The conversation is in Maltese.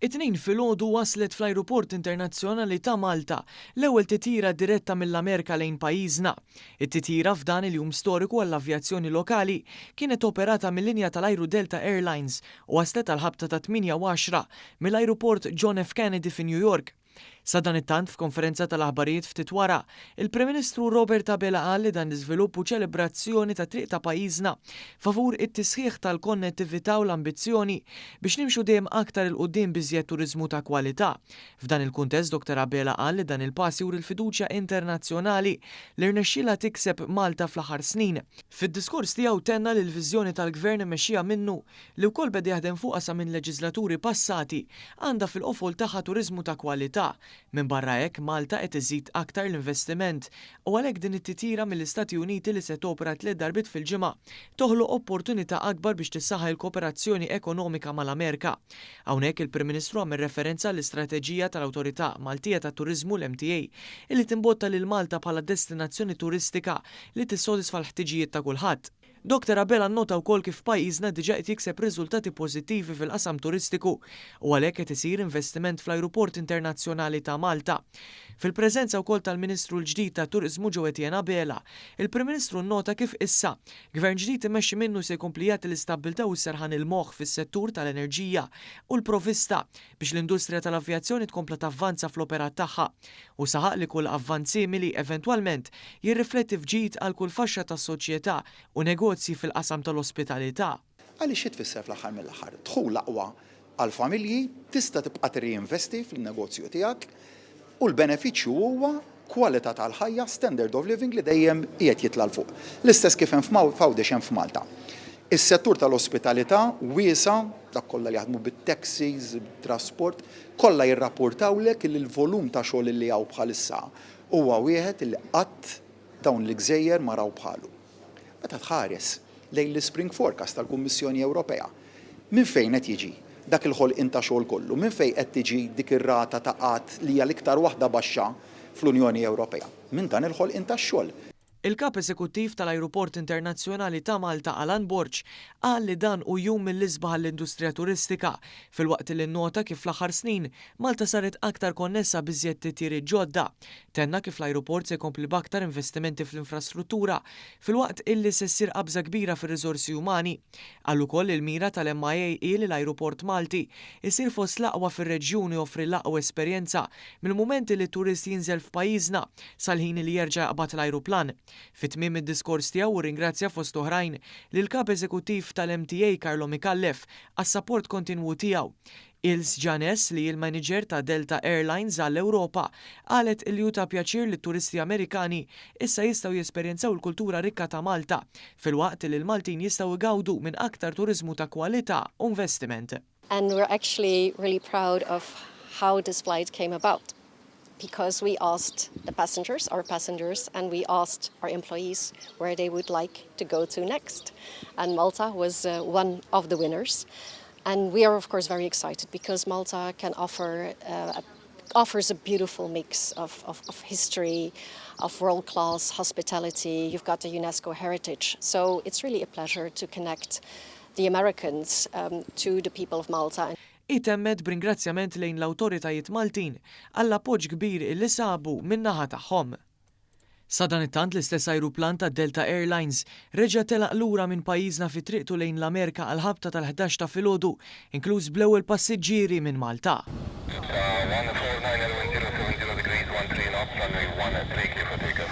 It-tnejn filgħodu waslet fl-Ajruport Internazzjonali ta' Malta l-ewwel titjira diretta mill-Amerika lejn pajjiżna. It-titjira f'dan il-jum storiku għall-avjazzjoni lokali kienet operata mill-linja tal-Ajru Delta Airlines u waslet għal-ħabta ta' 8 u 10 mill-Ajruport John F. Kennedy fi New York. Sa dan it-tant f'konferenza tal-aħbarijiet ftit wara, il-Prim Ministru Robert Abela qal li dan l-iżvilupp u ċelebrazzjoni ta' triq ta' pajjiżna favur it-tisħiħ tal-konnettività u l-ambizzjoni biex nimxu dejjem aktar il qudiem biżjed turiżmu ta' kwalità. F'dan il-kuntest Dr. Abela qal li dan il-pass juri l-fiduċja internazzjonali li rnexxielha tikseb Malta fl-aħħar snin. Fid-diskors tiegħu tenna li l-viżjoni tal-Gvern immexxija minnu li wkoll beda jaħdem fuqha sa minn leġislaturi passati għandha fil-qofol tagħha turiżmu ta' kwalità. Minn barra hekk Malta qed iżid aktar l-investiment u għalhekk din it-titjira mill-Istati Uniti li se topera 3 darbit fil-ġimgħa toħloq opportunità akbar biex tissaħħa l-kooperazzjoni ekonomika mal-Amerika. Hawnhekk il-Prim Ministru għamel referenza l-istrateġija tal-Awtorità Maltija tat-Turiżmu l-MTA illi timbotta lil Malta bħala destinazzjoni turistika li tissodisfa l-ħtiġijiet ta' kulħadd. Dr. Abela nnota wkoll kif pajjiżna diġà qed jikseb riżultati pożittivi fil-qasam turistiku u għalhekk qed isir investiment fl-Ajruport Internazzjonali ta' Malta. Fil-preżenza wkoll tal-Ministru l-ġdid tat Turiżmu Joe Etienne Abela, il-Prim Ministru nnota kif issa Gvern ġdid imexxi minnu se jkompli jagħti l-istabbiltà u s-serħan il-moħħ fis-settur tal-enerġija u l-provista biex l-industrija tal-avjazzjoni tkompla tavvanza fl-operat tagħha u saħaq li kull avvanz simili eventwalment jirrifletti f'ġid għal kull faxxa tas-soċjetà u negozji fil-qasam tal-ospitalità. Għaliex tfisser fl-aħħar mill-aħħar dħul aqwa għall-familji tista' tibqa' tirrinvesti fil-negozju tiegħek u l-benefiċċju huwa kwalità tal-ħajja, standard of living li dejjem qiegħed jitla' l fuq. L-istess kif hemm f'Fawdex hemm f'Malta. Is-settur tal-ospitalità wiesa dak kollha li jaħdmu bit-taxis, bit-trasport, kollha jirrapportawlek li l-volum ta' xogħol li hawn bħalissa huwa wieħed li qatt dawn l-gżejjer ma raw bħalu. Meta tħares lejn l-Spring Forecast tal-Kummissjoni Ewropea, minn fejn qed jiġi dak il-ħolqien ta' xogħol kollu, minn fejn qed tiġi dik ir-rata ta' qatt li hija l-iktar waħda baxxa fl-Unjoni Ewropea. Minn dan il-ħolqien tax-xogħol. Il-Kap Eżekuttiv tal-Ajruport Internazzjonali ta' Malta Alan Borġ qal li dan hu jum mill-isbaħ l-industrija turistika filwaqt li nnota kif fl-aħħar snin Malta saret aktar konnessa biżjed titjiri ġodda. Tenna kif l-ajruport se jkompli b'aktar investimenti fl-infrastruttura filwaqt illi se ssir qabża kbira fir-riżorsi umani. Qal ukoll il-mira tal-MIA hi li l-Ajruport Malti jsir fost l-aqwa fir-reġjuni offri l-aqwa esperjenza mill-mumenti li turist jinżel f'pajjiżna sal-ħin li jerġa' jaqbad l-ajruplan. Fit-tmiem id-diskors tiegħu ringrazzja fost oħrajn lill-Kap Eżekuttiv tal-MTA Carlo Mikallef għas-sapport kontinwu tiegħu. Ils Janes li l-manager ta' Delta Airlines għall-Ewropa qalet li hu ta' pjaċir li t-turisti Amerikani issa jistgħu jesperjenzaw il-kultura rikka ta' Malta filwaqt li l-Maltin jistgħu igawdu minn aktar turiżmu ta' kwalità u investiment. And we're actually really proud of how this flight came about. Because we asked our passengers, and we asked our employees where they would like to go to next. And Malta was one of the winners. And we are, of course, very excited because Malta can offers a beautiful mix of history, of world-class hospitality. You've got the UNESCO heritage. So it's really a pleasure to connect the Americans to the people of Malta. Itemmed b'ringrazzjament lejn l-awtoritajiet Maltin għall-appoġġ kbir illi sabu min-naħa tagħhom. Sa dan it-tant l-istess ajruplan ta' Delta Airlines reġa' telaq lura minn pajjiżna fi triqtu lejn l-Amerika għal ħabta tal-11 ta' filgħodu, inkluż bl-ewwel passiġġieri minn Malta. It's 149 L1070 degrees 13 knots, runway 13 clear for takeoff.